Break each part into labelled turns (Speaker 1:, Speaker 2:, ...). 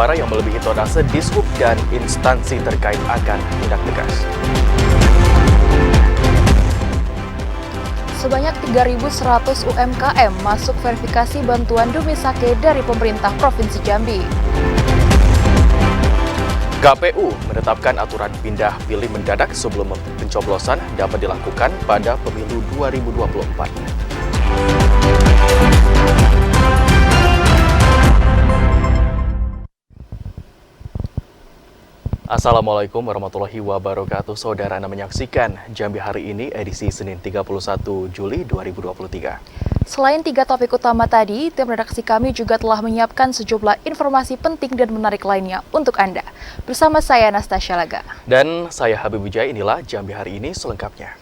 Speaker 1: batubara yang melebihi tonase dishub dan instansi terkait akan tindak tegas.
Speaker 2: Sebanyak 3.100 UMKM masuk verifikasi bantuan Dumisake dari pemerintah Provinsi Jambi.
Speaker 1: KPU menetapkan aturan pindah pilih mendadak sebelum pencoblosan dapat dilakukan pada pemilu 2024. Assalamualaikum warahmatullahi wabarakatuh. Saudara Anda menyaksikan Jambi hari ini edisi Senin 31 Juli 2023.
Speaker 2: Selain 3 topik utama tadi, tim redaksi kami juga telah menyiapkan sejumlah informasi penting dan menarik lainnya untuk Anda. Bersama saya Anastasia Laga.
Speaker 1: Dan saya Habib Wijaya, inilah Jambi hari ini selengkapnya.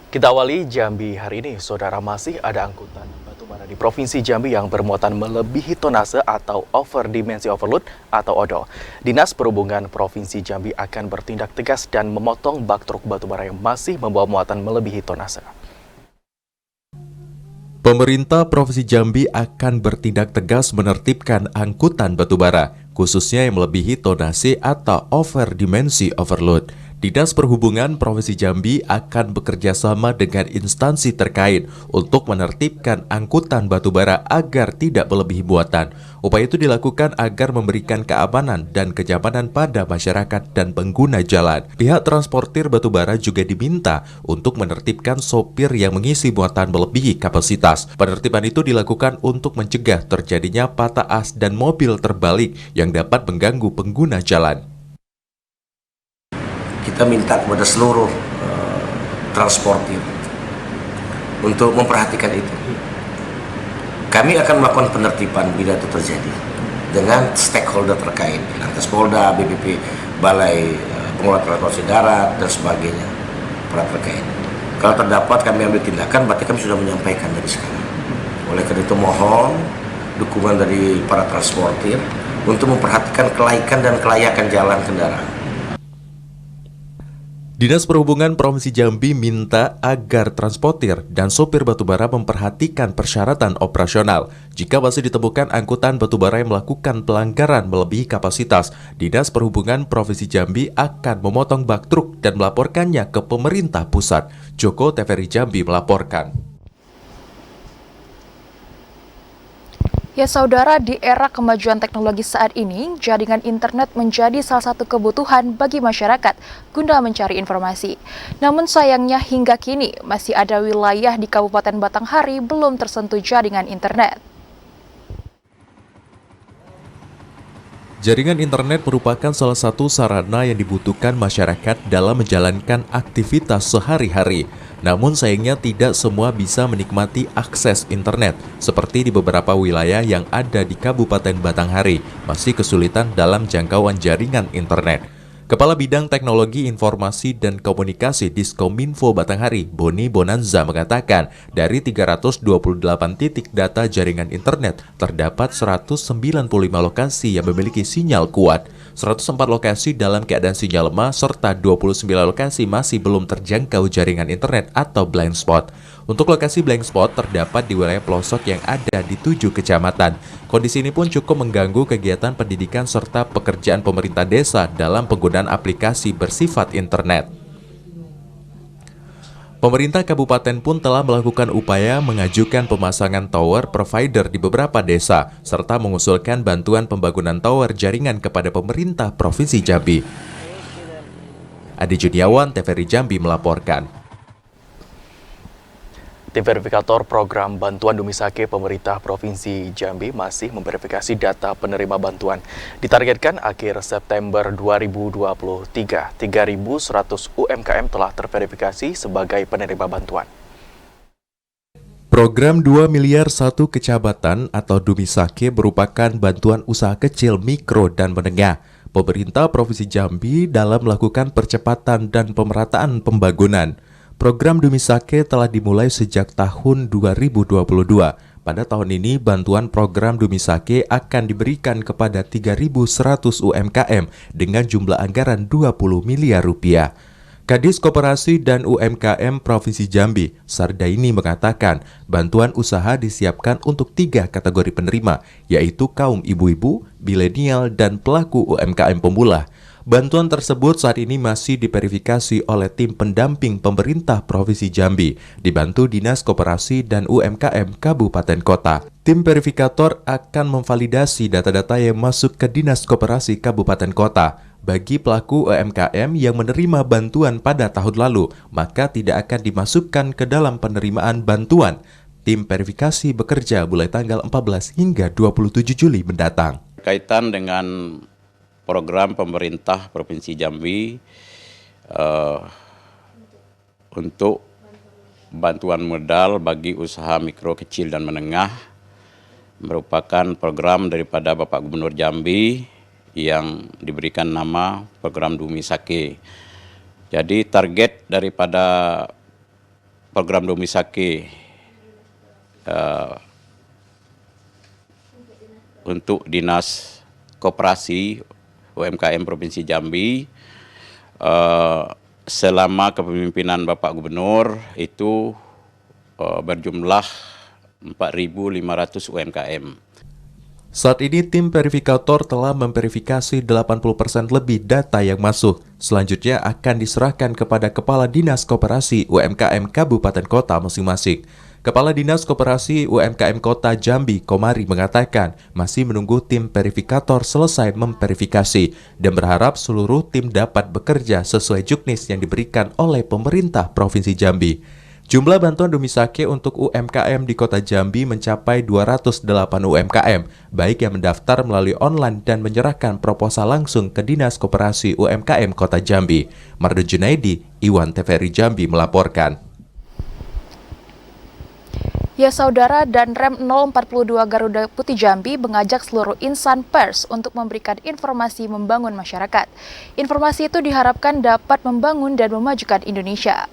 Speaker 1: Kita awali Jambi hari ini, saudara. Masih ada angkutan batubara di Provinsi Jambi yang bermuatan melebihi tonase atau over dimensi overload atau ODO. Dinas Perhubungan Provinsi Jambi akan bertindak tegas dan memotong bak truk batubara yang masih membawa muatan melebihi tonase.
Speaker 3: Pemerintah Provinsi Jambi akan bertindak tegas menertibkan angkutan batubara, khususnya yang melebihi tonase atau over dimensi overload. Dinas Perhubungan Provinsi Jambi akan bekerja sama dengan instansi terkait untuk menertibkan angkutan batubara agar tidak melebihi muatan. Upaya itu dilakukan agar memberikan keamanan dan kenyamanan pada masyarakat dan pengguna jalan. Pihak transportir batubara juga diminta untuk menertibkan sopir yang mengisi muatan melebihi kapasitas. Penertiban itu dilakukan untuk mencegah terjadinya patah as dan mobil terbalik yang dapat mengganggu pengguna jalan.
Speaker 4: Kita minta kepada seluruh transportir untuk memperhatikan itu. Kami akan melakukan penertiban bila itu terjadi dengan stakeholder terkait, Lantas Polda, BPP, Balai Pengelola Transportasi Darat, dan sebagainya, para terkait. Kalau terdapat kami ambil tindakan, berarti kami sudah menyampaikan dari sekarang. Oleh karena itu mohon dukungan dari para transportir untuk memperhatikan kelaikan dan kelayakan jalan kendaraan.
Speaker 3: Dinas Perhubungan Provinsi Jambi minta agar transportir dan sopir batubara memperhatikan persyaratan operasional. Jika masih ditemukan angkutan batubara yang melakukan pelanggaran melebihi kapasitas, Dinas Perhubungan Provinsi Jambi akan memotong bak truk dan melaporkannya ke pemerintah pusat. Joko TVRI Jambi melaporkan.
Speaker 2: Ya saudara, di era kemajuan teknologi saat ini, jaringan internet menjadi salah satu kebutuhan bagi masyarakat guna mencari informasi. Namun sayangnya hingga kini masih ada wilayah di Kabupaten Batanghari belum tersentuh jaringan internet.
Speaker 3: Jaringan internet merupakan salah satu sarana yang dibutuhkan masyarakat dalam menjalankan aktivitas sehari-hari. Namun sayangnya tidak semua bisa menikmati akses internet, seperti di beberapa wilayah yang ada di Kabupaten Batanghari, masih kesulitan dalam jangkauan jaringan internet. Kepala Bidang Teknologi Informasi dan Komunikasi Diskominfo Batanghari, Boni Bonanza mengatakan, dari 328 titik data jaringan internet, terdapat 195 lokasi yang memiliki sinyal kuat, 104 lokasi dalam keadaan sinyal lemah, serta 29 lokasi masih belum terjangkau jaringan internet atau blind spot. Untuk lokasi blind spot terdapat di wilayah pelosok yang ada di 7 kecamatan. Kondisi ini pun cukup mengganggu kegiatan pendidikan serta pekerjaan pemerintah desa dalam penggunaan aplikasi bersifat internet. Pemerintah kabupaten pun telah melakukan upaya mengajukan pemasangan tower provider di beberapa desa, serta mengusulkan bantuan pembangunan tower jaringan kepada pemerintah Provinsi Jambi. Adi Juniawan, TVRI Jambi melaporkan.
Speaker 1: Tim verifikator program bantuan Dumisake pemerintah Provinsi Jambi masih memverifikasi data penerima bantuan. Ditargetkan akhir September 2023, 3.100 UMKM telah terverifikasi sebagai penerima bantuan.
Speaker 3: Program 2 miliar 1 kecamatan atau Dumisake merupakan bantuan usaha kecil, mikro, dan menengah. Pemerintah Provinsi Jambi dalam melakukan percepatan dan pemerataan pembangunan. Program Dumisake telah dimulai sejak tahun 2022. pada tahun ini bantuan program Dumisake akan diberikan kepada 3.100 UMKM dengan jumlah anggaran 20 miliar rupiah. Kadis Koperasi dan UMKM Provinsi Jambi, Sardaini mengatakan bantuan usaha disiapkan untuk 3 kategori penerima, yaitu kaum ibu-ibu, milenial, dan pelaku UMKM pemula. Bantuan tersebut saat ini masih diverifikasi oleh tim pendamping pemerintah Provinsi Jambi, dibantu Dinas Koperasi dan UMKM Kabupaten Kota. Tim verifikator akan memvalidasi data-data yang masuk ke Dinas Koperasi Kabupaten Kota. Bagi pelaku UMKM yang menerima bantuan pada tahun lalu, maka tidak akan dimasukkan ke dalam penerimaan bantuan. Tim verifikasi bekerja mulai tanggal 14 hingga 27 Juli mendatang.
Speaker 5: Kaitan dengan program pemerintah Provinsi Jambi untuk bantuan modal bagi usaha mikro, kecil, dan menengah merupakan program daripada Bapak Gubernur Jambi yang diberikan nama program Dumisake. Jadi target daripada program Dumisake untuk Dinas Koperasi UMKM Provinsi Jambi selama kepemimpinan Bapak Gubernur itu berjumlah 4.500 UMKM.
Speaker 3: Saat ini tim verifikator telah memverifikasi 80% lebih data yang masuk. Selanjutnya akan diserahkan kepada Kepala Dinas Koperasi UMKM Kabupaten Kota masing-masing. Kepala Dinas Koperasi UMKM Kota Jambi, Komari, mengatakan masih menunggu tim verifikator selesai memverifikasi dan berharap seluruh tim dapat bekerja sesuai juknis yang diberikan oleh pemerintah Provinsi Jambi. Jumlah bantuan Dumisake untuk UMKM di Kota Jambi mencapai 208 UMKM, baik yang mendaftar melalui online dan menyerahkan proposal langsung ke Dinas Koperasi UMKM Kota Jambi. Mardo Junaidi, Iwan TVRI Jambi melaporkan.
Speaker 2: Ya saudara, dan Rem 042 Garuda Putih Jambi mengajak seluruh insan pers untuk memberikan informasi membangun masyarakat. Informasi itu diharapkan dapat membangun dan memajukan Indonesia.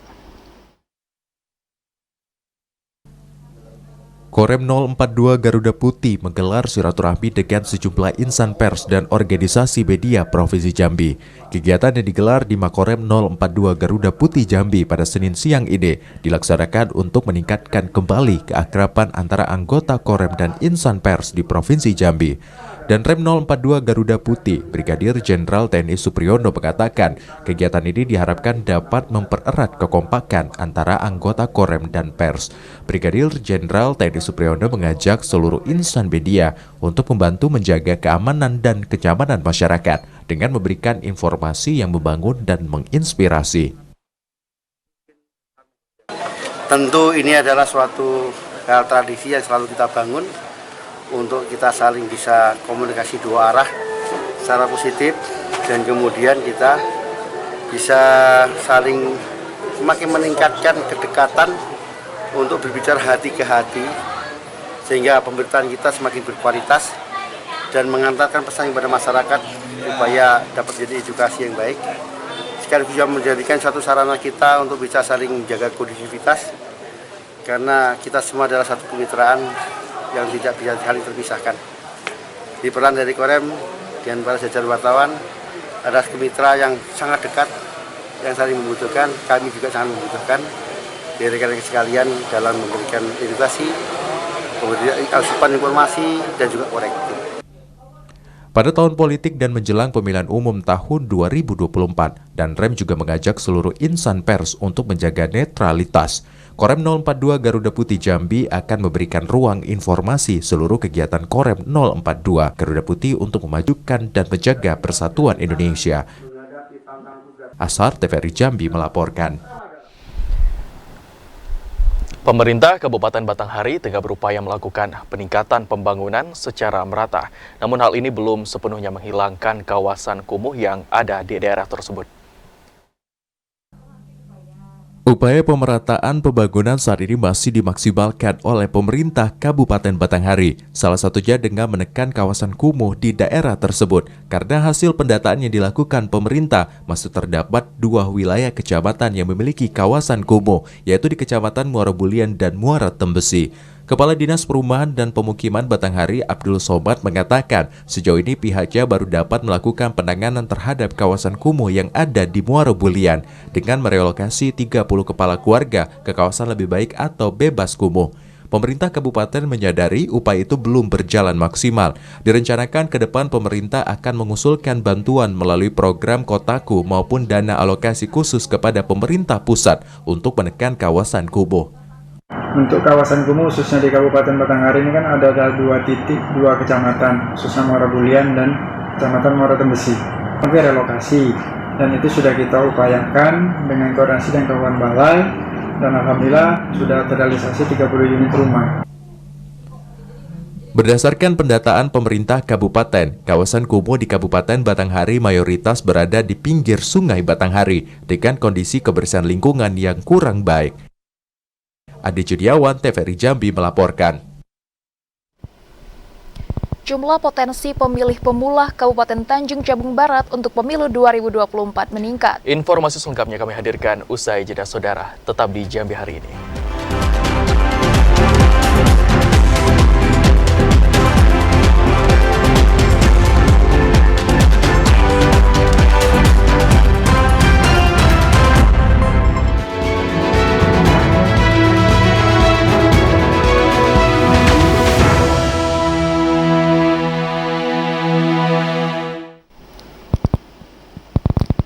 Speaker 3: Korem 042 Garuda Putih menggelar silaturahmi dengan sejumlah insan pers dan organisasi media Provinsi Jambi. Kegiatan yang digelar di Makorem 042 Garuda Putih Jambi pada Senin siang ini dilaksanakan untuk meningkatkan kembali keakraban antara anggota Korem dan insan pers di Provinsi Jambi. Dan Rem 042 Garuda Putih, Brigadir Jenderal TNI Supriyono mengatakan kegiatan ini diharapkan dapat mempererat kekompakan antara anggota Korem dan pers. Brigadir Jenderal TNI Supriyono mengajak seluruh insan media untuk membantu menjaga keamanan dan kenyamanan masyarakat dengan memberikan informasi yang membangun dan menginspirasi.
Speaker 6: Tentu ini adalah suatu tradisi yang selalu kita bangun untuk kita saling bisa komunikasi dua arah secara positif, dan kemudian kita bisa saling semakin meningkatkan kedekatan untuk berbicara hati ke hati, sehingga pemberitaan kita semakin berkualitas dan mengantarkan pesan kepada masyarakat supaya dapat jadi edukasi yang baik, sekaligus juga menjadikan satu sarana kita untuk bisa saling menjaga kondusivitas, karena kita semua adalah satu kemitraan yang tidak bisa saling terpisahkan. Di peran dari Korem dan para jajaran wartawan adalah kemitra yang sangat dekat, yang saling membutuhkan. Kami juga sangat membutuhkan dari rekan-rekan sekalian dalam memberikan edukasi, kemudian asupan informasi dan juga korektif.
Speaker 3: Pada tahun politik dan menjelang pemilihan umum tahun 2024, dan Rem juga mengajak seluruh insan pers untuk menjaga netralitas. Korem 042 Garuda Putih Jambi akan memberikan ruang informasi seluruh kegiatan Korem 042 Garuda Putih untuk memajukan dan menjaga persatuan Indonesia. Asar TVRI Jambi melaporkan.
Speaker 1: Pemerintah Kabupaten Batanghari tengah berupaya melakukan peningkatan pembangunan secara merata. Namun hal ini belum sepenuhnya menghilangkan kawasan kumuh yang ada di daerah tersebut.
Speaker 3: Upaya pemerataan pembangunan saat ini masih dimaksimalkan oleh pemerintah Kabupaten Batanghari, salah satunya dengan menekan kawasan kumuh di daerah tersebut. Karena hasil pendataan yang dilakukan pemerintah, masih terdapat 2 wilayah kecamatan yang memiliki kawasan kumuh, yaitu di Kecamatan Muara Bulian dan Muara Tembesi. Kepala Dinas Perumahan dan Pemukiman Batanghari Abdul Somad mengatakan sejauh ini pihaknya baru dapat melakukan penanganan terhadap kawasan kumuh yang ada di Muara Bulian dengan merelokasi 30 kepala keluarga ke kawasan lebih baik atau bebas kumuh. Pemerintah kabupaten menyadari upaya itu belum berjalan maksimal. Direncanakan ke depan pemerintah akan mengusulkan bantuan melalui program Kotaku maupun dana alokasi khusus kepada pemerintah pusat untuk menekan kawasan kumuh.
Speaker 7: Untuk kawasan kumuh khususnya di Kabupaten Batanghari ini kan ada 2 titik, 2 kecamatan, khususnya Muara Bulian dan Kecamatan Muara Tembesi. Mungkin relokasi, dan itu sudah kita upayakan dengan koordinasi dengan kawan balai, dan alhamdulillah sudah terrealisasi 30 unit rumah.
Speaker 3: Berdasarkan pendataan pemerintah kabupaten, kawasan kumuh di Kabupaten Batanghari mayoritas berada di pinggir Sungai Batanghari dengan kondisi kebersihan lingkungan yang kurang baik. Adi Judiawan, TVRI Jambi melaporkan.
Speaker 2: Jumlah potensi pemilih pemula Kabupaten Tanjung Jabung Barat untuk pemilu 2024 meningkat.
Speaker 1: Informasi selengkapnya kami hadirkan usai jeda saudara. Tetap di Jambi hari ini.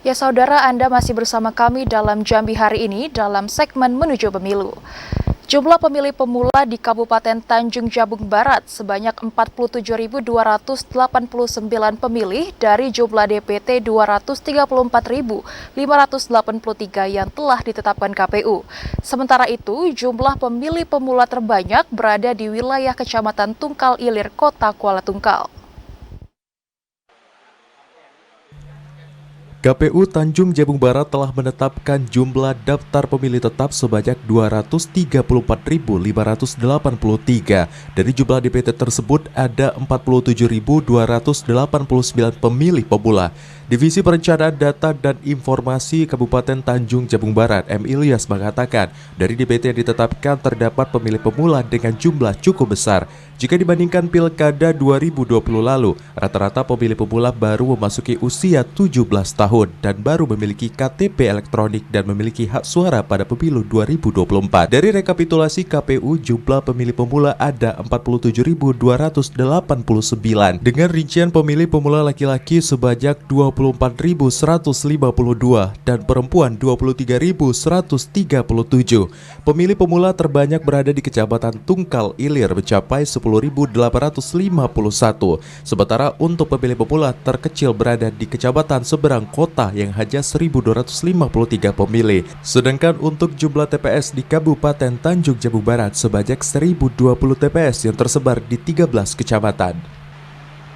Speaker 2: Ya saudara, Anda masih bersama kami dalam Jambi hari ini dalam segmen Menuju Pemilu. Jumlah pemilih pemula di Kabupaten Tanjung Jabung Barat sebanyak 47.289 pemilih dari jumlah DPT 234.583 yang telah ditetapkan KPU. Sementara itu, jumlah pemilih pemula terbanyak berada di wilayah Kecamatan Tungkal Ilir, Kota Kuala Tungkal.
Speaker 3: KPU Tanjung Jabung Barat telah menetapkan jumlah daftar pemilih tetap sebanyak 234.583. Dari jumlah DPT tersebut ada 47.289 pemilih pemula. Divisi Perencanaan Data dan Informasi Kabupaten Tanjung Jabung Barat, M. Ilyas mengatakan, dari DPT yang ditetapkan terdapat pemilih pemula dengan jumlah cukup besar. Jika dibandingkan Pilkada 2020 lalu, rata-rata pemilih pemula baru memasuki usia 17 tahun dan baru memiliki KTP elektronik dan memiliki hak suara pada pemilu 2024. Dari rekapitulasi KPU, jumlah pemilih pemula ada 47.289 dengan rincian pemilih pemula laki-laki sebanyak 24.152 dan perempuan 23.137. Pemilih pemula terbanyak berada di Kecamatan Tungkal Ilir mencapai 10.851. Sementara untuk pemilih pemula terkecil berada di Kecamatan Seberang Kota yang hanya 1.253 pemilih. Sedangkan untuk jumlah TPS di Kabupaten Tanjung Jabung Barat sebanyak 1.020 TPS yang tersebar di 13 kecamatan.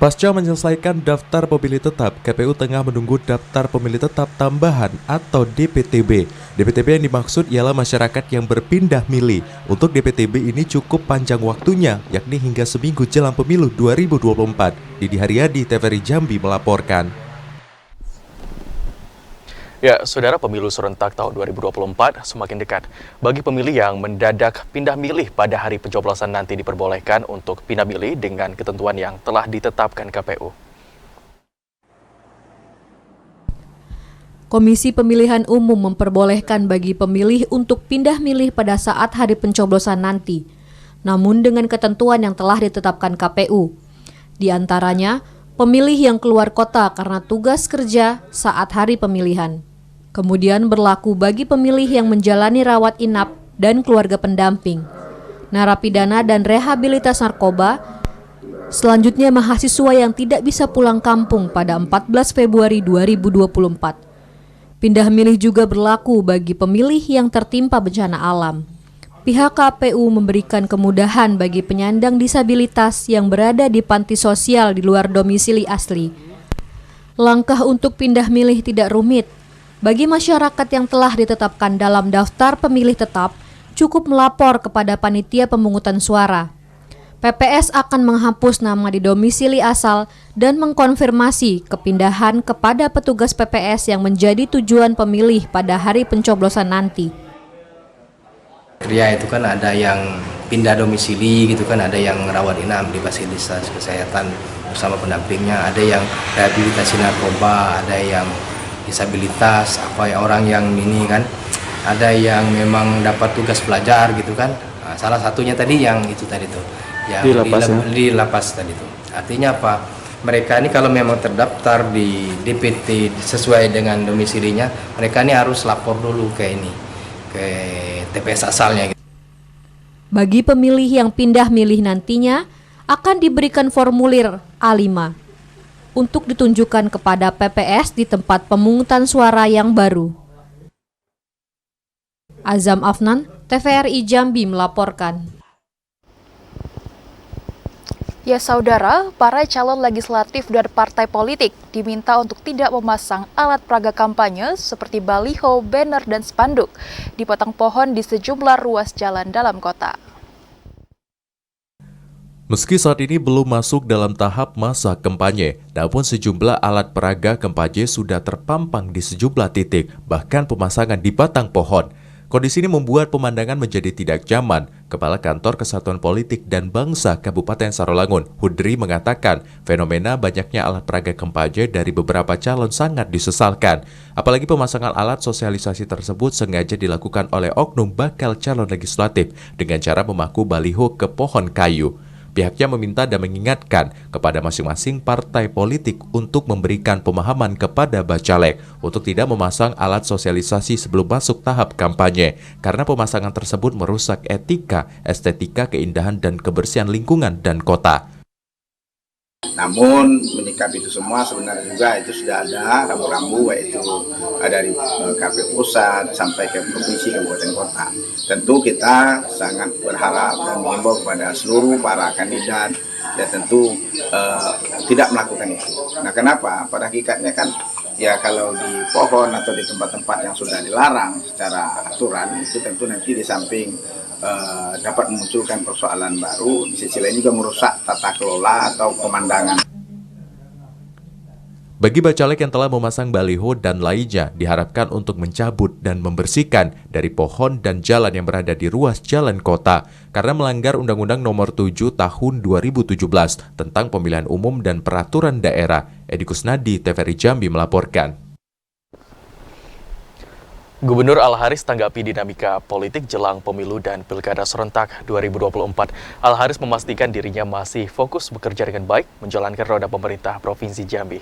Speaker 3: Pasca menyelesaikan daftar pemilih tetap, KPU tengah menunggu daftar pemilih tetap tambahan atau DPTB. DPTB yang dimaksud ialah masyarakat yang berpindah milih. Untuk DPTB ini cukup panjang waktunya, yakni hingga seminggu jelang pemilu 2024. Didi Haryadi, TVRI Jambi melaporkan.
Speaker 1: Ya, saudara, pemilu serentak tahun 2024 semakin dekat. Bagi pemilih yang mendadak pindah milih pada hari pencoblosan nanti diperbolehkan untuk pindah milih dengan ketentuan yang telah ditetapkan KPU.
Speaker 8: Komisi Pemilihan Umum memperbolehkan bagi pemilih untuk pindah milih pada saat hari pencoblosan nanti, namun dengan ketentuan yang telah ditetapkan KPU. Di antaranya, pemilih yang keluar kota karena tugas kerja saat hari pemilihan. Kemudian berlaku bagi pemilih yang menjalani rawat inap dan keluarga pendamping, narapidana dan rehabilitas narkoba. Selanjutnya mahasiswa yang tidak bisa pulang kampung pada 14 Februari 2024. Pindah milih juga berlaku bagi pemilih yang tertimpa bencana alam. Pihak KPU memberikan kemudahan bagi penyandang disabilitas yang berada di panti sosial di luar domisili asli. Langkah untuk pindah milih tidak rumit. Bagi masyarakat yang telah ditetapkan dalam daftar pemilih tetap, cukup melapor kepada panitia pemungutan suara. PPS akan menghapus nama di domisili asal dan mengkonfirmasi kepindahan kepada petugas PPS yang menjadi tujuan pemilih pada hari pencoblosan nanti.
Speaker 9: Pria itu kan ada yang pindah domisili gitu kan, ada yang rawat inap di fasilitas kesehatan bersama pendampingnya, ada yang rehabilitasi narkoba, ada yang disabilitas, orang yang ini kan, ada yang memang dapat tugas belajar gitu kan. Nah, salah satunya tadi yang itu tadi tuh, yang di lapas tadi tuh. Artinya apa? Mereka ini kalau memang terdaftar di DPT sesuai dengan domisilinya, mereka ini harus lapor dulu ke TPS asalnya.
Speaker 8: Bagi pemilih yang pindah milih nantinya, akan diberikan formulir A5 untuk ditunjukkan kepada PPS di tempat pemungutan suara yang baru. Azam Afnan, TVRI Jambi melaporkan.
Speaker 2: Ya saudara, para calon legislatif dan partai politik diminta untuk tidak memasang alat peraga kampanye seperti baliho, banner, dan spanduk di batang pohon di sejumlah ruas jalan dalam kota.
Speaker 3: Meski saat ini belum masuk dalam tahap masa kampanye, namun sejumlah alat peraga kampanye sudah terpampang di sejumlah titik, bahkan pemasangan di batang pohon. Kondisi ini membuat pemandangan menjadi tidak nyaman. Kepala Kantor Kesatuan Politik dan Bangsa Kabupaten Sarolangun, Hudri, mengatakan fenomena banyaknya alat peraga kampanye dari beberapa calon sangat disesalkan. Apalagi pemasangan alat sosialisasi tersebut sengaja dilakukan oleh oknum bakal calon legislatif dengan cara memaku baliho ke pohon kayu. Pihaknya meminta dan mengingatkan kepada masing-masing partai politik untuk memberikan pemahaman kepada bacalek untuk tidak memasang alat sosialisasi sebelum masuk tahap kampanye, karena pemasangan tersebut merusak etika, estetika, keindahan, dan kebersihan lingkungan dan kota.
Speaker 10: Namun menyikapi itu semua sebenarnya juga itu sudah ada rambu-rambu, yaitu dari KPU pusat sampai ke provinsi, kabupaten, kota. Tentu kita sangat berharap dan mengimbau kepada seluruh para kandidat ya tentu tidak melakukan itu. Nah, kenapa? Pada hakikatnya kan ya kalau di pohon atau di tempat-tempat yang sudah dilarang secara aturan itu tentu nanti di samping dapat memunculkan persoalan baru, di sisi lain juga merusak tata kelola atau pemandangan.
Speaker 3: Bagi bacalek yang telah memasang baliho dan lainnya, diharapkan untuk mencabut dan membersihkan dari pohon dan jalan yang berada di ruas jalan kota, karena melanggar Undang-Undang Nomor 7 Tahun 2017 tentang Pemilihan Umum dan Peraturan Daerah. Edi Kusnadi, TVRI Jambi melaporkan.
Speaker 1: Gubernur Al-Haris tanggapi dinamika politik jelang pemilu dan pilkada serentak 2024. Al-Haris memastikan dirinya masih fokus bekerja dengan baik menjalankan roda pemerintah Provinsi Jambi.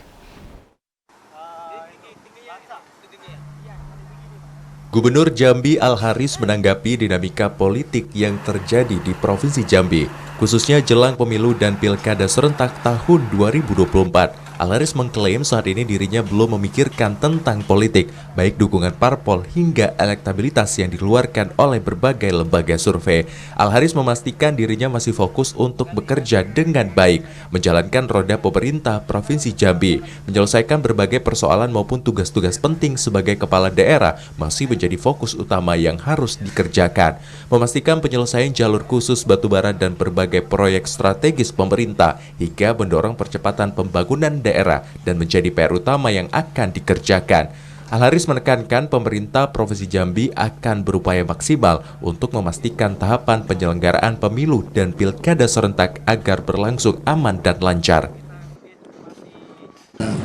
Speaker 3: Gubernur Jambi Al-Haris menanggapi dinamika politik yang terjadi di Provinsi Jambi, khususnya jelang pemilu dan pilkada serentak tahun 2024. Al-Haris mengklaim saat ini dirinya belum memikirkan tentang politik, baik dukungan parpol hingga elektabilitas yang dikeluarkan oleh berbagai lembaga survei. Al-Haris memastikan dirinya masih fokus untuk bekerja dengan baik, menjalankan roda pemerintah Provinsi Jambi, menyelesaikan berbagai persoalan maupun tugas-tugas penting sebagai kepala daerah masih menjadi fokus utama yang harus dikerjakan. Memastikan penyelesaian jalur khusus batubara dan berbagai proyek strategis pemerintah hingga mendorong percepatan pembangunan daerah dan menjadi PR utama yang akan dikerjakan. Al-Haris menekankan pemerintah Provinsi Jambi akan berupaya maksimal untuk memastikan tahapan penyelenggaraan pemilu dan pilkada serentak agar berlangsung aman dan lancar.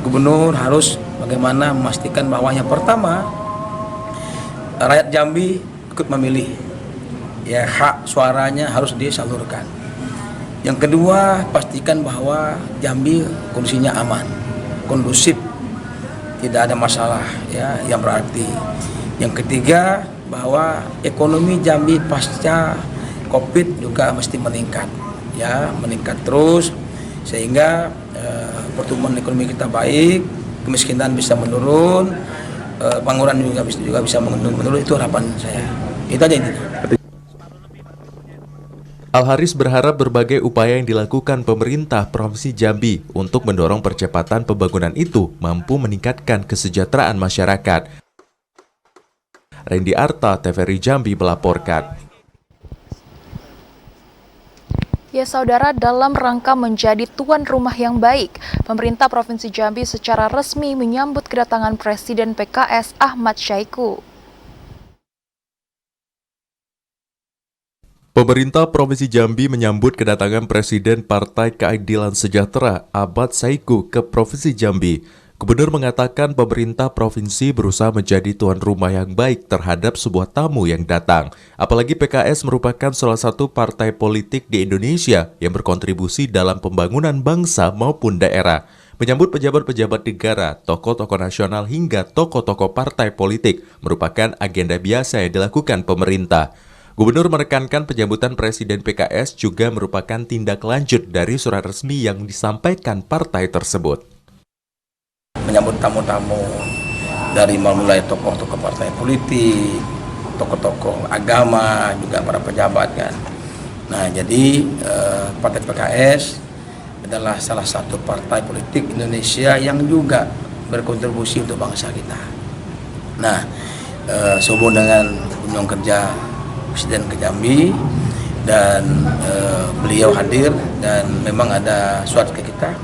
Speaker 9: Gubernur harus bagaimana memastikan bahwa yang pertama rakyat Jambi ikut memilih, ya hak suaranya harus disalurkan. Yang kedua, pastikan bahwa Jambi kondisinya aman, kondusif, tidak ada masalah ya yang berarti. Yang ketiga, bahwa ekonomi Jambi pasca Covid juga mesti meningkat, ya meningkat terus sehingga pertumbuhan ekonomi kita baik, kemiskinan bisa menurun, pengangguran juga bisa menurun. Itu harapan saya. Itu aja intinya.
Speaker 3: Al-Haris berharap berbagai upaya yang dilakukan pemerintah Provinsi Jambi untuk mendorong percepatan pembangunan itu mampu meningkatkan kesejahteraan masyarakat. Randy Arta, TVRI Jambi melaporkan.
Speaker 2: Ya saudara, dalam rangka menjadi tuan rumah yang baik, pemerintah Provinsi Jambi secara resmi menyambut kedatangan Presiden PKS Ahmad Syaiqo.
Speaker 3: Pemerintah Provinsi Jambi menyambut kedatangan Presiden Partai Keadilan Sejahtera Ahmad Saiku ke Provinsi Jambi. Gubernur mengatakan pemerintah provinsi berusaha menjadi tuan rumah yang baik terhadap sebuah tamu yang datang. Apalagi PKS merupakan salah satu partai politik di Indonesia yang berkontribusi dalam pembangunan bangsa maupun daerah. Menyambut pejabat-pejabat negara, tokoh-tokoh nasional hingga tokoh-tokoh partai politik merupakan agenda biasa yang dilakukan pemerintah. Gubernur menekankan penyambutan Presiden PKS juga merupakan tindak lanjut dari surat resmi yang disampaikan partai tersebut.
Speaker 9: Menyambut tamu-tamu dari mulai tokoh-tokoh partai politik, tokoh-tokoh agama, juga para pejabat kan. Nah, jadi Partai PKS adalah salah satu partai politik Indonesia yang juga berkontribusi untuk bangsa kita. Nah, sehubung dengan kunjungan kerja Presiden ke Jambi dan beliau hadir dan memang ada surat ke kita.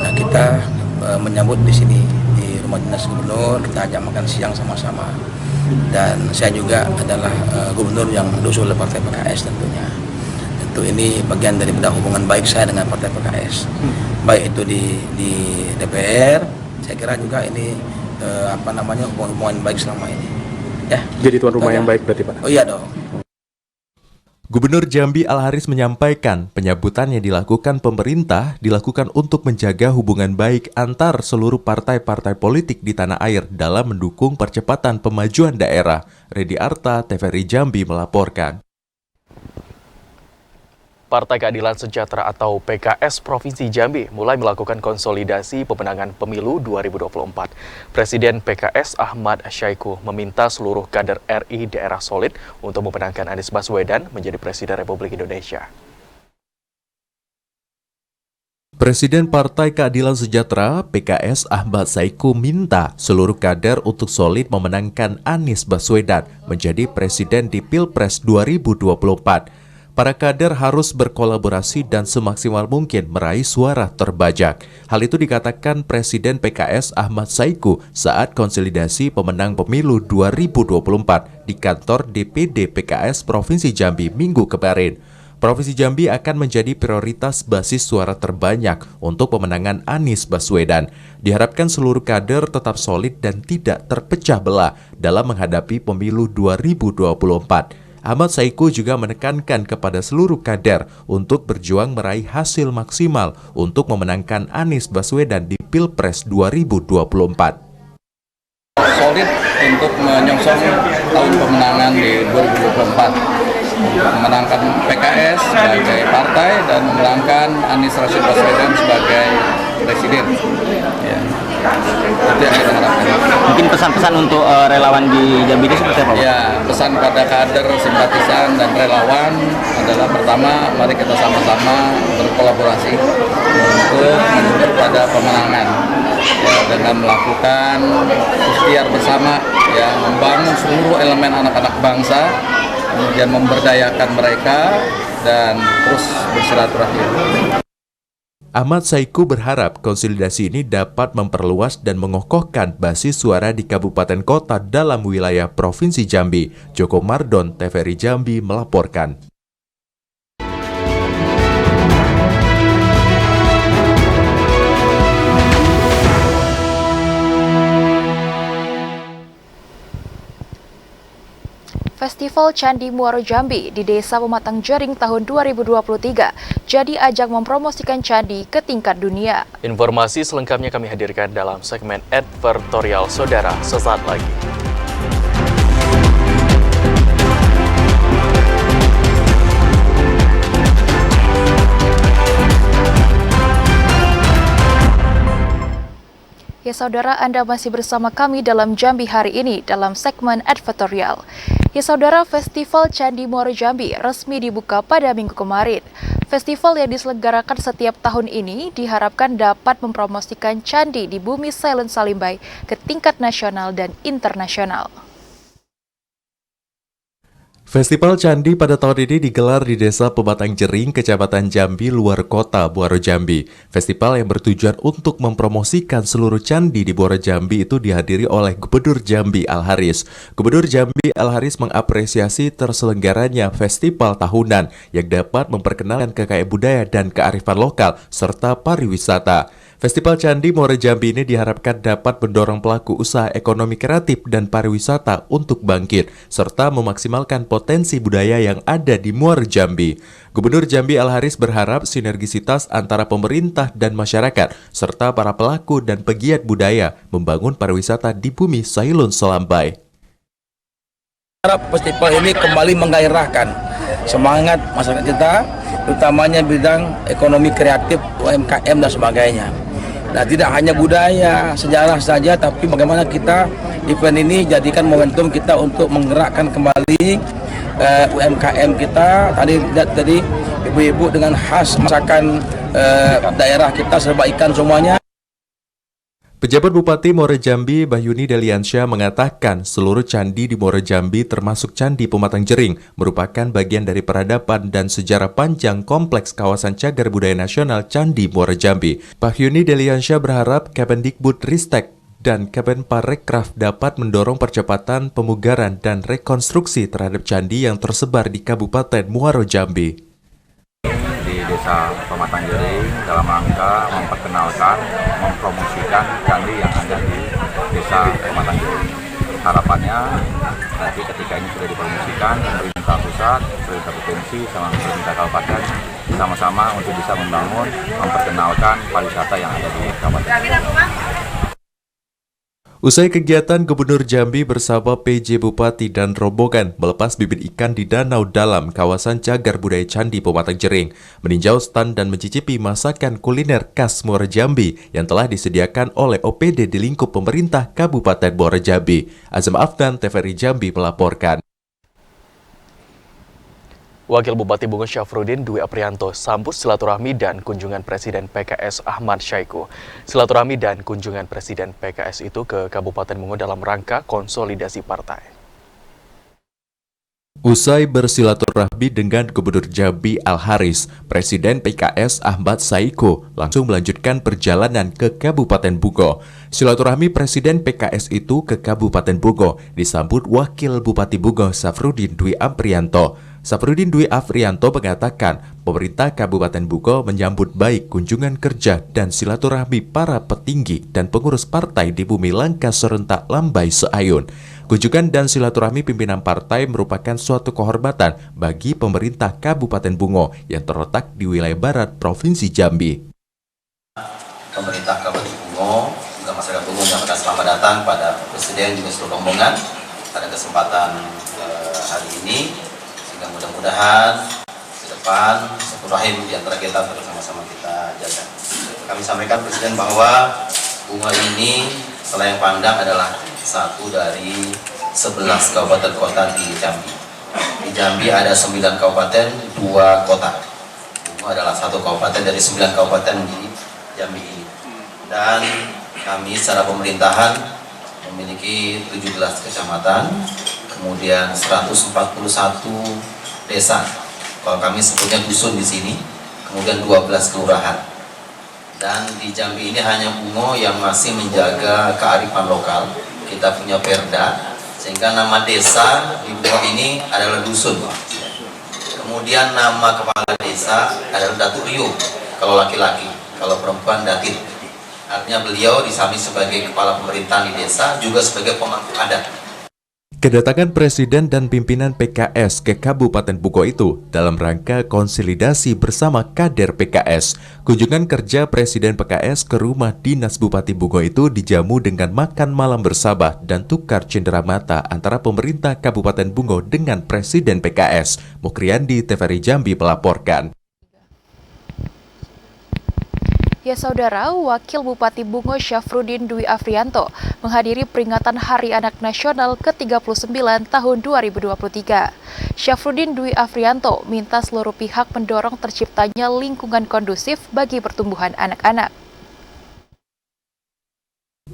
Speaker 9: Nah, kita menyambut di sini di rumah dinas gubernur, kita ajak makan siang sama-sama. Dan saya juga adalah gubernur yang diusul oleh Partai PKS tentunya. Tentu ini bagian daripada hubungan baik saya dengan Partai PKS. Baik itu di DPR, saya kira juga ini hubungan baik selama ini. Ya.
Speaker 1: Jadi tuan rumah yang baik berarti, Pak?
Speaker 9: Oh iya dong.
Speaker 3: Gubernur Jambi Al-Haris menyampaikan penyambutan yang dilakukan pemerintah dilakukan untuk menjaga hubungan baik antar seluruh partai-partai politik di tanah air dalam mendukung percepatan pemajuan daerah. Redi Arta, TVRI Jambi melaporkan.
Speaker 1: Partai Keadilan Sejahtera atau PKS Provinsi Jambi mulai melakukan konsolidasi pemenangan pemilu 2024. Presiden PKS Ahmad Saiku meminta seluruh kader RI daerah solid untuk memenangkan Anies Baswedan menjadi Presiden Republik Indonesia.
Speaker 3: Presiden Partai Keadilan Sejahtera PKS Ahmad Saiku minta seluruh kader untuk solid memenangkan Anies Baswedan menjadi Presiden di Pilpres 2024. Para kader harus berkolaborasi dan semaksimal mungkin meraih suara terbajak. Hal itu dikatakan Presiden PKS Ahmad Saiku saat konsolidasi pemenang pemilu 2024 di kantor DPD PKS Provinsi Jambi Minggu kemarin. Provinsi Jambi akan menjadi prioritas basis suara terbanyak untuk pemenangan Anies Baswedan. Diharapkan seluruh kader tetap solid dan tidak terpecah belah dalam menghadapi pemilu 2024. Ahmad Saiku juga menekankan kepada seluruh kader untuk berjuang meraih hasil maksimal untuk memenangkan Anies Baswedan di Pilpres 2024.
Speaker 11: Solid untuk menyongsong tahun pemenangan di 2024. Memenangkan PKS sebagai partai dan memenangkan Anies Rashid Baswedan sebagai presiden. Ya. Itu yang kita harapkan.
Speaker 12: Mungkin pesan-pesan untuk relawan di Jambi itu seperti apa, Pak?
Speaker 11: Ya, pesan pada kader, simpatisan, dan relawan adalah pertama, mari kita sama-sama berkolaborasi untuk menuju pada pemenangan. Ya, dengan melakukan ikhtiar bersama, ya, membangun seluruh elemen anak-anak bangsa, kemudian memberdayakan mereka, dan terus bersilaturahim.
Speaker 3: Ahmad Saiku berharap konsolidasi ini dapat memperluas dan mengokohkan basis suara di kabupaten kota dalam wilayah Provinsi Jambi. Joko Mardon, TVRI Jambi melaporkan.
Speaker 2: Festival Candi Muaro Jambi di Desa Pematang Jaring tahun 2023 jadi ajang mempromosikan candi ke tingkat dunia.
Speaker 1: Informasi selengkapnya kami hadirkan dalam segmen Advertorial Saudara sesaat lagi.
Speaker 2: Ya saudara, Anda masih bersama kami dalam Jambi hari ini dalam segmen Advertorial. Ya saudara, Festival Candi Muaro Jambi resmi dibuka pada minggu kemarin. Festival yang diselenggarakan setiap tahun ini diharapkan dapat mempromosikan candi di bumi Silent Salimbai ke tingkat nasional dan internasional.
Speaker 3: Festival Candi pada tahun ini digelar di Desa Pematang Jering, Kecamatan Jambi, luar kota Muaro Jambi. Festival yang bertujuan untuk mempromosikan seluruh candi di Muaro Jambi itu dihadiri oleh Gubernur Jambi Al-Haris. Gubernur Jambi Al-Haris mengapresiasi terselenggaranya festival tahunan yang dapat memperkenalkan kekayaan budaya dan kearifan lokal serta pariwisata. Festival Candi Muaro Jambi ini diharapkan dapat mendorong pelaku usaha ekonomi kreatif dan pariwisata untuk bangkit, serta memaksimalkan potensi budaya yang ada di Muaro Jambi. Gubernur Jambi Al-Haris berharap sinergisitas antara pemerintah dan masyarakat, serta para pelaku dan pegiat budaya membangun pariwisata di bumi Sailun Selambai.
Speaker 9: Festival ini kembali menggairahkan semangat masyarakat kita, utamanya bidang ekonomi kreatif, UMKM dan sebagainya. Nah, tidak hanya budaya, sejarah saja, tapi bagaimana kita event ini jadikan momentum kita untuk menggerakkan kembali UMKM kita. Tadi ibu-ibu dengan khas masakan daerah kita serba ikan semuanya.
Speaker 3: Pejabat Bupati Muaro Jambi, Bahyuni Deliansyah mengatakan seluruh candi di Muaro Jambi termasuk Candi Pematang Jering merupakan bagian dari peradaban dan sejarah panjang kompleks kawasan cagar budaya nasional Candi Muaro Jambi. Bahyuni Deliansyah berharap Kemendikbudristek dan Kemenparekraf dapat mendorong percepatan pemugaran dan rekonstruksi terhadap candi yang tersebar di Kabupaten Muaro Jambi.
Speaker 13: Di Desa Pematang Jering dalam rangka memperkenalkan, mempromosikan candi yang ada di Desa Pematang Jering. Harapannya nanti ketika ini sudah dipromosikan, pemerintah pusat, pemerintah provinsi, sama pemerintah kabupaten sama-sama untuk bisa membangun, memperkenalkan pariwisata yang ada di kabupaten.
Speaker 3: Usai kegiatan, Gubernur Jambi bersama PJ Bupati dan rombongan melepas bibit ikan di danau dalam kawasan cagar budaya Candi Pematang Jering, meninjau stand dan mencicipi masakan kuliner khas Muaro Jambi yang telah disediakan oleh OPD di lingkup pemerintah Kabupaten Muaro Jambi. Azam Afdan, TVRI Jambi melaporkan.
Speaker 1: Wakil Bupati Bungo Syafruddin Dwi Aprianto sambut silaturahmi dan kunjungan Presiden PKS Ahmad Syaiqo. Silaturahmi dan kunjungan Presiden PKS itu ke Kabupaten Bungo dalam rangka konsolidasi partai.
Speaker 3: Usai bersilaturahmi dengan Gubernur Jambi Al-Haris, Presiden PKS Ahmad Syaiqo langsung melanjutkan perjalanan ke Kabupaten Bungo. Silaturahmi Presiden PKS itu ke Kabupaten Bungo disambut Wakil Bupati Bungo Syafruddin Dwi Aprianto. Syafruddin Dwi Aprianto mengatakan pemerintah Kabupaten Bungo menyambut baik kunjungan kerja dan silaturahmi para petinggi dan pengurus partai di Bumi Langka Serentak Lambai Seayun. Kunjungan dan silaturahmi pimpinan partai merupakan suatu kehormatan bagi pemerintah Kabupaten Bungo yang terletak di wilayah barat Provinsi Jambi.
Speaker 14: Pemerintah Kabupaten Bungo juga masyarakat Bungo menyampaikan selamat datang pada Presiden juga seluruh rombongan pada kesempatan hari ini. Mudah-mudahan ke depan silaturahim di antara kita bersama-sama kita jaga. Kami sampaikan Presiden bahwa Bungo ini selain Pandang adalah satu dari 11 kabupaten kota di Jambi. Di Jambi ada 9 kabupaten, 2 kota. Bungo adalah satu kabupaten dari 9 kabupaten di Jambi ini. Dan kami secara pemerintahan memiliki 17 kecamatan, kemudian 141 desa, kalau kami sebutnya dusun di sini, kemudian 12 kelurahan. Dan di Jambi ini hanya Bungo yang masih menjaga kearifan lokal. Kita punya perda, sehingga nama desa di Bungo ini adalah dusun. Kemudian nama kepala desa adalah Datuk Rio, kalau laki-laki, kalau perempuan Datit. Artinya beliau disami sebagai kepala pemerintahan di desa, juga sebagai pemangku adat.
Speaker 3: Kedatangan Presiden dan pimpinan PKS ke Kabupaten Bungo itu dalam rangka konsolidasi bersama kader PKS. Kunjungan kerja Presiden PKS ke rumah dinas Bupati Bungo itu dijamu dengan makan malam bersama dan tukar cenderamata antara pemerintah Kabupaten Bungo dengan Presiden PKS. Mukriandi, TVRI Jambi melaporkan.
Speaker 2: Ya saudara, Wakil Bupati Bungo Syafruddin Dwi Aprianto menghadiri peringatan Hari Anak Nasional ke-39 tahun 2023. Syafruddin Dwi Aprianto minta seluruh pihak mendorong terciptanya lingkungan kondusif bagi pertumbuhan anak-anak.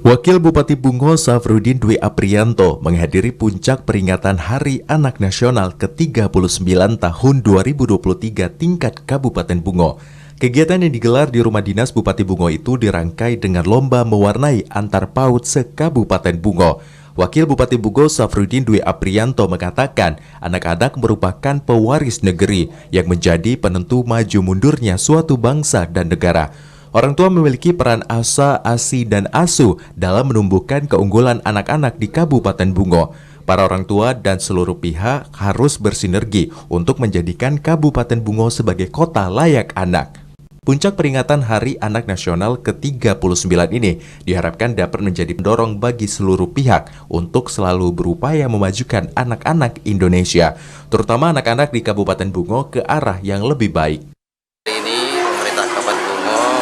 Speaker 3: Wakil Bupati Bungo Safrudin Dwi Aprianto menghadiri puncak peringatan Hari Anak Nasional ke-39 tahun 2023 tingkat Kabupaten Bungo. Kegiatan yang digelar di Rumah Dinas Bupati Bungo itu dirangkai dengan lomba mewarnai antar PAUD se-Kabupaten Bungo. Wakil Bupati Bungo Safrudin Dwi Aprianto mengatakan anak-anak merupakan pewaris negeri yang menjadi penentu maju mundurnya suatu bangsa dan negara. Orang tua memiliki peran asa, asi, dan asuh dalam menumbuhkan keunggulan anak-anak di Kabupaten Bungo. Para orang tua dan seluruh pihak harus bersinergi untuk menjadikan Kabupaten Bungo sebagai kota layak anak. Puncak peringatan Hari Anak Nasional ke-39 ini diharapkan dapat menjadi pendorong bagi seluruh pihak untuk selalu berupaya memajukan anak-anak Indonesia, terutama anak-anak di Kabupaten Bungo ke arah yang lebih baik.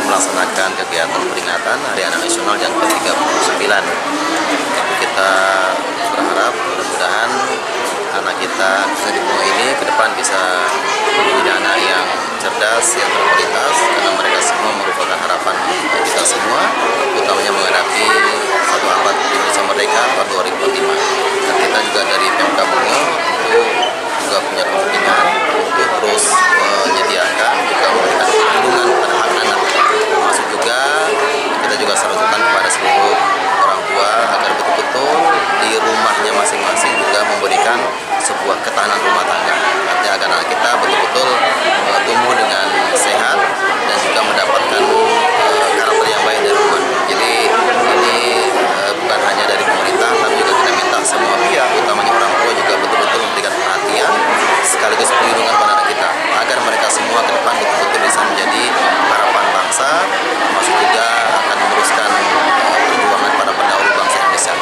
Speaker 14: Melaksanakan kegiatan peringatan Hari Anak Nasional yang ke-39. Kita berharap mudah-mudahan anak kita di Bungo ini ke depan bisa menjadi anak yang cerdas, yang berkualitas, karena mereka semua merupakan harapan kita semua, utamanya menghadapi satu abad Indonesia Merdeka tahun 2045. Dan kita juga dari Pemda Bungo tentu juga punya kepentingan untuk terus menyediakan juga memberikan perlindungan pada hak anak. Termasuk juga kita juga sarankan kepada seluruh orang tua agar betul-betul di rumahnya masing-masing juga memberikan sebuah ketahanan rumah tangga. Artinya agar anak kita betul-betul tumbuh dengan sehat dan juga mendapatkan karakter yang baik dari rumah. Jadi ini bukan hanya dari pemerintah, tapi juga kita minta semua pihak, utamanya orang tua juga betul-betul memberikan perhatian sekaligus perlindungan pada anak kita agar mereka semua ke depan betul-betul bisa menjadi harapan bangsa, termasuk juga akan meneruskan perjuangan para pendahulu bangsa Indonesia.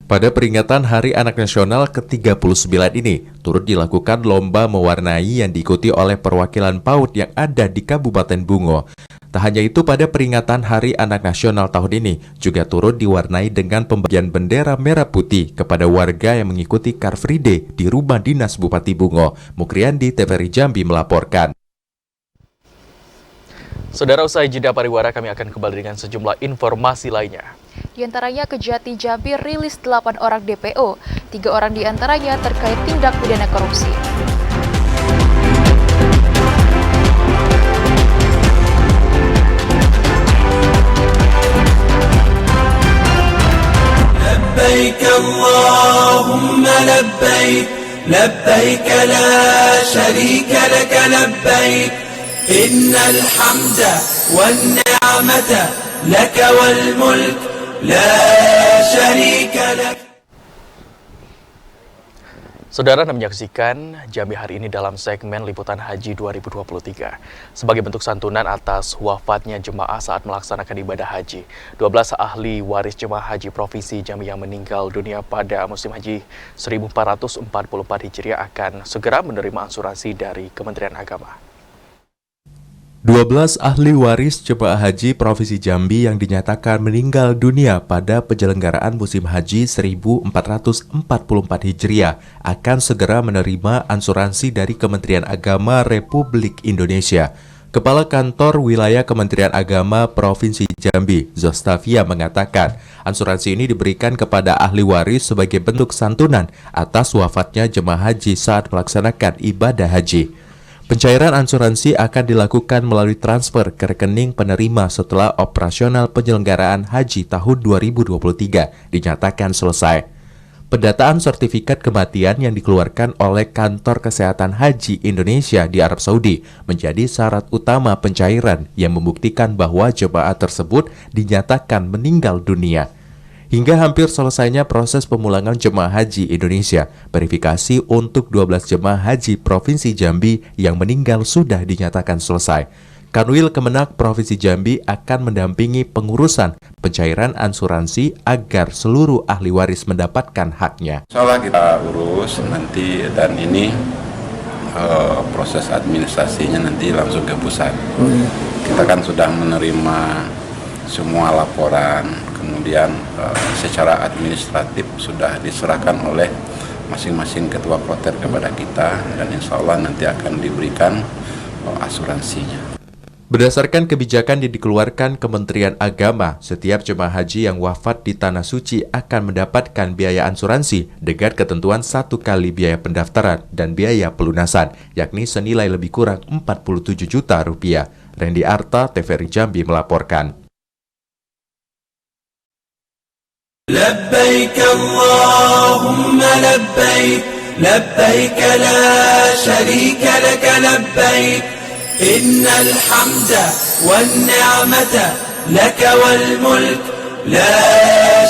Speaker 3: Pada peringatan Hari Anak Nasional ke-39 ini, turut dilakukan lomba mewarnai yang diikuti oleh perwakilan PAUD yang ada di Kabupaten Bungo. Tak hanya itu, pada peringatan Hari Anak Nasional tahun ini juga turut diwarnai dengan pembagian bendera merah putih kepada warga yang mengikuti Car Free Day di Rumah Dinas Bupati Bungo. Mukriandi, TVRI Jambi melaporkan.
Speaker 1: Saudara, usai jeda pariwara kami akan kembali dengan sejumlah informasi lainnya.
Speaker 2: Di antaranya Kejati Jambi rilis 8 orang DPO, 3 orang di antaranya terkait tindak pidana korupsi.
Speaker 15: Labbaik Allahumma labbaik, labbaik la sharika laka labbaik, innal hamda wan ni'mata laka wal mulk la sharika lak.
Speaker 1: Saudara, Anda menyaksikan Jambi hari ini dalam segmen Liputan Haji 2023. Sebagai bentuk santunan atas wafatnya jemaah saat melaksanakan ibadah haji, 12 ahli waris jemaah haji Provinsi Jambi yang meninggal dunia pada musim haji 1444 Hijriah akan segera menerima asuransi dari Kementerian Agama.
Speaker 3: 12 ahli waris jemaah haji Provinsi Jambi yang dinyatakan meninggal dunia pada penyelenggaraan musim haji 1444 Hijriah akan segera menerima asuransi dari Kementerian Agama Republik Indonesia. Kepala Kantor Wilayah Kementerian Agama Provinsi Jambi, Zostavia, mengatakan asuransi ini diberikan kepada ahli waris sebagai bentuk santunan atas wafatnya jemaah haji saat melaksanakan ibadah haji. Pencairan asuransi akan dilakukan melalui transfer ke rekening penerima setelah operasional penyelenggaraan haji tahun 2023 dinyatakan selesai. Pendataan sertifikat kematian yang dikeluarkan oleh Kantor Kesehatan Haji Indonesia di Arab Saudi menjadi syarat utama pencairan yang membuktikan bahwa jemaah tersebut dinyatakan meninggal dunia. Hingga hampir selesainya proses pemulangan jemaah haji Indonesia, verifikasi untuk 12 jemaah haji Provinsi Jambi yang meninggal sudah dinyatakan selesai. Kanwil Kemenak Provinsi Jambi akan mendampingi pengurusan pencairan asuransi agar seluruh ahli waris mendapatkan haknya.
Speaker 16: Insyaallah kita urus nanti, dan ini proses administrasinya nanti langsung ke pusat. Kita kan sudah menerima semua laporan, kemudian secara administratif sudah diserahkan oleh masing-masing ketua kloter kepada kita, dan insya Allah nanti akan diberikan asuransinya.
Speaker 3: Berdasarkan kebijakan yang dikeluarkan Kementerian Agama, setiap jemaah haji yang wafat di Tanah Suci akan mendapatkan biaya asuransi dengan ketentuan 1 kali biaya pendaftaran dan biaya pelunasan, yakni senilai lebih kurang 47 juta rupiah. Randy Arta, TVRI Jambi melaporkan.
Speaker 15: Labbaik Allahumma labbaik, labbaik la syarika laka labbaik. Innal hamda wan ni'mata laka wal mulk la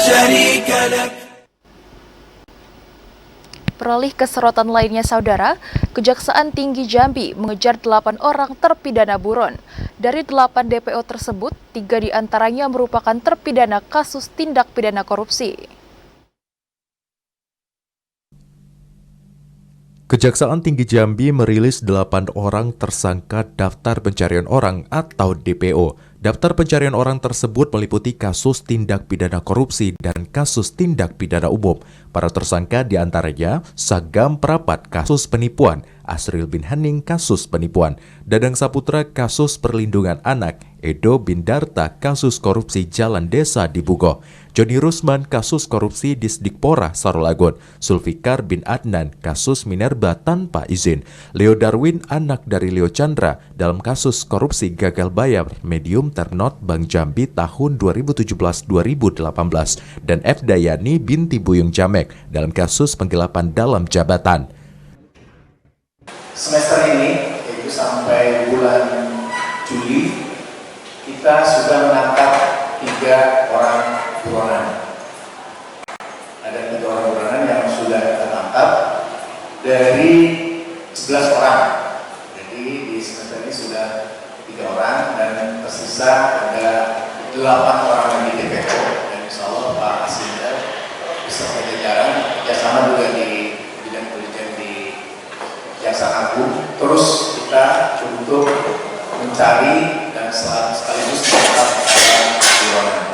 Speaker 15: syarika lak.
Speaker 2: Beralih ke sorotan lainnya, Saudara, Kejaksaan Tinggi Jambi mengejar 8 orang terpidana buron. Dari 8 DPO tersebut, 3 diantaranya merupakan terpidana kasus tindak pidana korupsi.
Speaker 3: Kejaksaan Tinggi Jambi merilis 8 orang tersangka daftar pencarian orang atau DPO. Daftar pencarian orang tersebut meliputi kasus tindak pidana korupsi dan kasus tindak pidana umum. Para tersangka diantaranya Sagam Prapat kasus penipuan, Asril bin Hening kasus penipuan, Dadang Saputra kasus perlindungan anak, Edo bin Darta kasus korupsi jalan desa di Bugo, Joni Rusman kasus korupsi di Disdikpora Sarolagun, Sulfikar bin Adnan kasus minerba tanpa izin, Leo Darwin anak dari Leo Chandra dalam kasus korupsi gagal bayar medium Ternot Bank Jambi tahun 2017-2018, dan F. Dayani binti Buyung Jamek dalam kasus penggelapan dalam jabatan.
Speaker 17: Semester ini, yaitu sampai bulan Juli, kita sudah menangkap 3 orang buronan. Ada 3 orang buronan yang sudah kita tangkap dari 11 orang. Jadi di semester ini sudah 3 orang dan tersisa ada 8 orang lagi DPO. Dan insya Allah Pak Asinda beserta jajaran kerjasama juga di bidang intelijen di Jaksa Agung. Terus kita untuk mencari dan sekaligus menangkap buronan.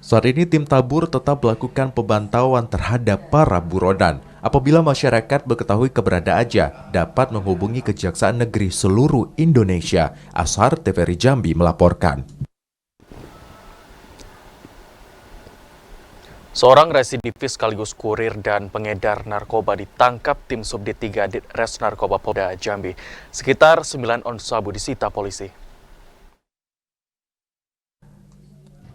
Speaker 3: Saat ini tim tabur tetap melakukan pemantauan terhadap para buronan. Apabila masyarakat mengetahui keberadaannya, dapat menghubungi Kejaksaan Negeri seluruh Indonesia. Ashar, TVRI Jambi melaporkan.
Speaker 1: Seorang residivis sekaligus kurir dan pengedar narkoba ditangkap tim Subdit 3 Ditres Narkoba Polda Jambi. Sekitar 9 ons sabu disita polisi.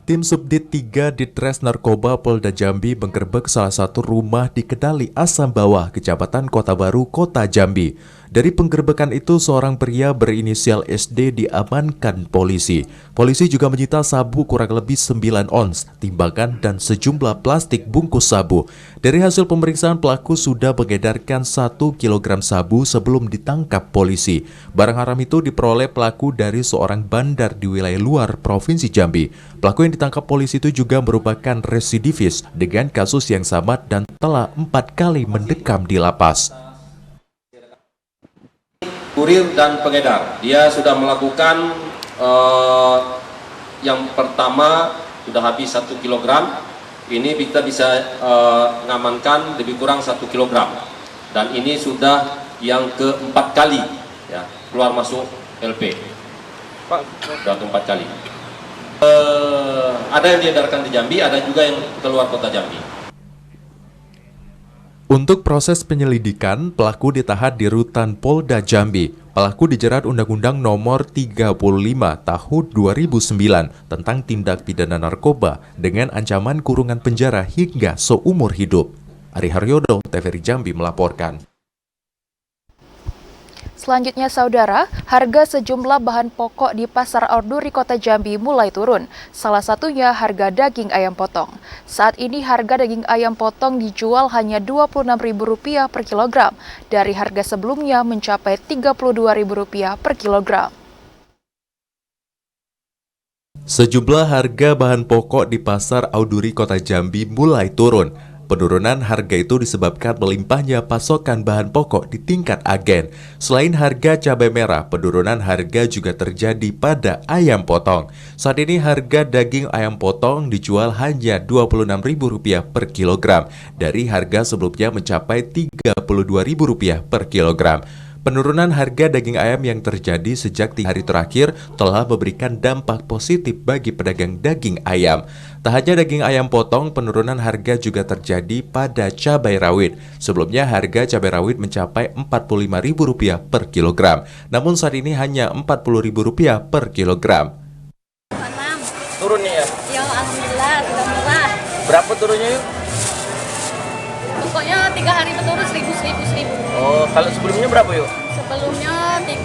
Speaker 3: Tim Subdit 3 Ditres Narkoba Polda Jambi menggerebek salah satu rumah di Kedali Asam Bawah, Kecamatan Kota Baru, Kota Jambi. Dari penggerebekan itu, seorang pria berinisial SD diamankan polisi. Polisi juga menyita sabu kurang lebih 9 ons, timbangan dan sejumlah plastik bungkus sabu. Dari hasil pemeriksaan, pelaku sudah mengedarkan 1 kg sabu sebelum ditangkap polisi. Barang haram itu diperoleh pelaku dari seorang bandar di wilayah luar Provinsi Jambi. Pelaku yang ditangkap polisi itu juga merupakan residivis dengan kasus yang sama dan telah 4 kali mendekam di lapas.
Speaker 18: Kurir dan pengedar, dia sudah melakukan yang pertama sudah habis 1 kg. Ini kita bisa mengamankan lebih kurang 1 kg, dan ini sudah yang keempat kali ya keluar masuk LP. Sudah keempat kali. Ada yang diedarkan di Jambi, ada juga yang keluar kota Jambi.
Speaker 3: Untuk proses penyelidikan, pelaku ditahan di Rutan Polda Jambi. Pelaku dijerat Undang-Undang Nomor 35 Tahun 2009 tentang tindak pidana narkoba dengan ancaman kurungan penjara hingga seumur hidup. Ari Haryodo, TVRI Jambi melaporkan.
Speaker 2: Selanjutnya, Saudara, harga sejumlah bahan pokok di Pasar Orduri Kota Jambi mulai turun. Salah satunya harga daging ayam potong. Saat ini harga daging ayam potong dijual hanya Rp26.000 per kilogram. Dari harga sebelumnya mencapai Rp32.000 per kilogram.
Speaker 3: Sejumlah harga bahan pokok di Pasar Orduri Kota Jambi mulai turun. Penurunan harga itu disebabkan melimpahnya pasokan bahan pokok di tingkat agen. Selain harga cabai merah, penurunan harga juga terjadi pada ayam potong. Saat ini harga daging ayam potong dijual hanya Rp26.000 per kilogram, dari harga sebelumnya mencapai Rp32.000 per kilogram. Penurunan harga daging ayam yang terjadi sejak 3 hari terakhir telah memberikan dampak positif bagi pedagang daging ayam. Tak hanya daging ayam potong, penurunan harga juga terjadi pada cabai rawit. Sebelumnya harga cabai rawit mencapai Rp45.000 per kilogram, namun saat ini hanya Rp40.000 per kilogram.
Speaker 19: Turun nih ya?
Speaker 20: Ya, alhamdulillah sudah murah.
Speaker 19: Berapa turunnya yuk?
Speaker 20: Pokoknya 3 hari berturut 1.000.
Speaker 19: Oh, kalau sebelumnya berapa yuk?
Speaker 20: Sebelumnya 32,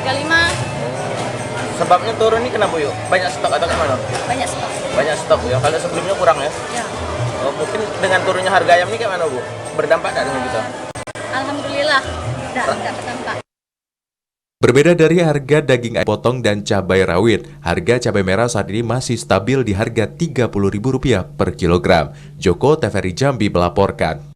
Speaker 20: 35.
Speaker 19: Sebabnya turun ini kenapa yuk? Banyak stok atau gimana?
Speaker 20: Banyak stok.
Speaker 19: Banyak stok ya. Kalau sebelumnya kurang ya?
Speaker 20: Ya.
Speaker 19: Oh, mungkin dengan turunnya harga ayam ini gimana Bu? Berdampak tidak dengan kita?
Speaker 20: Alhamdulillah, tidak berdampak.
Speaker 3: Berbeda dari harga daging ayam potong dan cabai rawit, harga cabai merah saat ini masih stabil di harga Rp30.000 per kilogram. Joko TVRI Jambi melaporkan.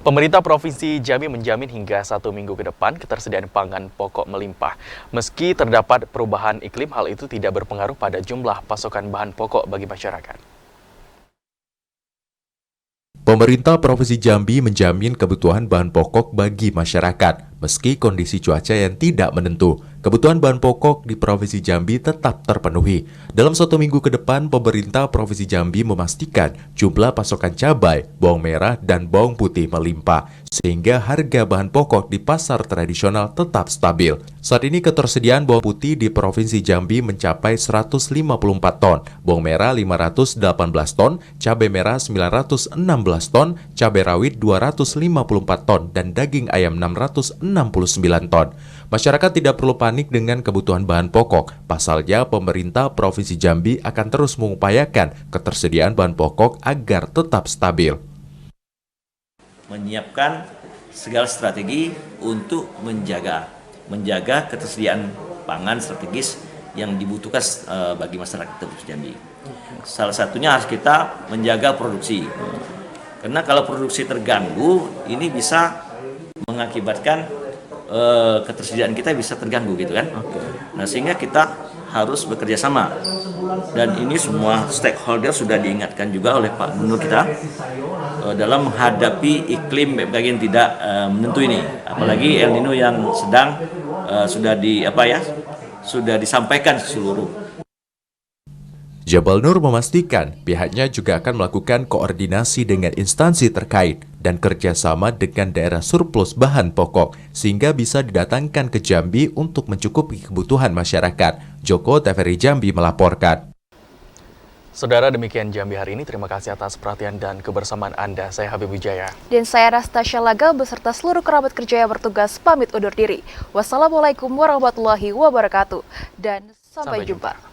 Speaker 1: Pemerintah Provinsi Jambi menjamin hingga 1 minggu ke depan ketersediaan pangan pokok melimpah. Meski terdapat perubahan iklim, hal itu tidak berpengaruh pada jumlah pasokan bahan pokok bagi masyarakat.
Speaker 3: Pemerintah Provinsi Jambi menjamin kebutuhan bahan pokok bagi masyarakat. Meski kondisi cuaca yang tidak menentu, kebutuhan bahan pokok di Provinsi Jambi tetap terpenuhi. Dalam 1 minggu ke depan, pemerintah Provinsi Jambi memastikan jumlah pasokan cabai, bawang merah, dan bawang putih melimpah, sehingga harga bahan pokok di pasar tradisional tetap stabil. Saat ini ketersediaan bawang putih di Provinsi Jambi mencapai 154 ton, bawang merah 518 ton, cabai merah 916 ton, cabai rawit 254 ton, dan daging ayam 669 ton. Masyarakat tidak perlu panik dengan kebutuhan bahan pokok. Pasalnya, pemerintah Provinsi Jambi akan terus mengupayakan ketersediaan bahan pokok agar tetap stabil.
Speaker 21: Menyiapkan segala strategi untuk menjaga ketersediaan pangan strategis yang dibutuhkan bagi masyarakat Provinsi Jambi. Salah satunya harus kita menjaga produksi. Karena kalau produksi terganggu, ini bisa mengakibatkan ketersediaan kita bisa terganggu gitu kan. Nah, sehingga kita harus bekerja sama. Dan ini semua stakeholder sudah diingatkan juga oleh Pak Gubernur kita dalam menghadapi iklim BMKG yang tidak menentu ini. Apalagi El Nino yang sedang sudah disampaikan ke seluruh.
Speaker 3: Jabal Nur memastikan pihaknya juga akan melakukan koordinasi dengan instansi terkait dan kerjasama dengan daerah surplus bahan pokok sehingga bisa didatangkan ke Jambi untuk mencukupi kebutuhan masyarakat. Joko TVRI Jambi melaporkan.
Speaker 1: Saudara, demikian Jambi hari ini. Terima kasih atas perhatian dan kebersamaan Anda. Saya Habib Wijaya.
Speaker 2: Dan saya Anastasia Laga beserta seluruh kerabat kerja yang bertugas pamit undur diri. Wassalamualaikum warahmatullahi wabarakatuh. Dan sampai jumpa.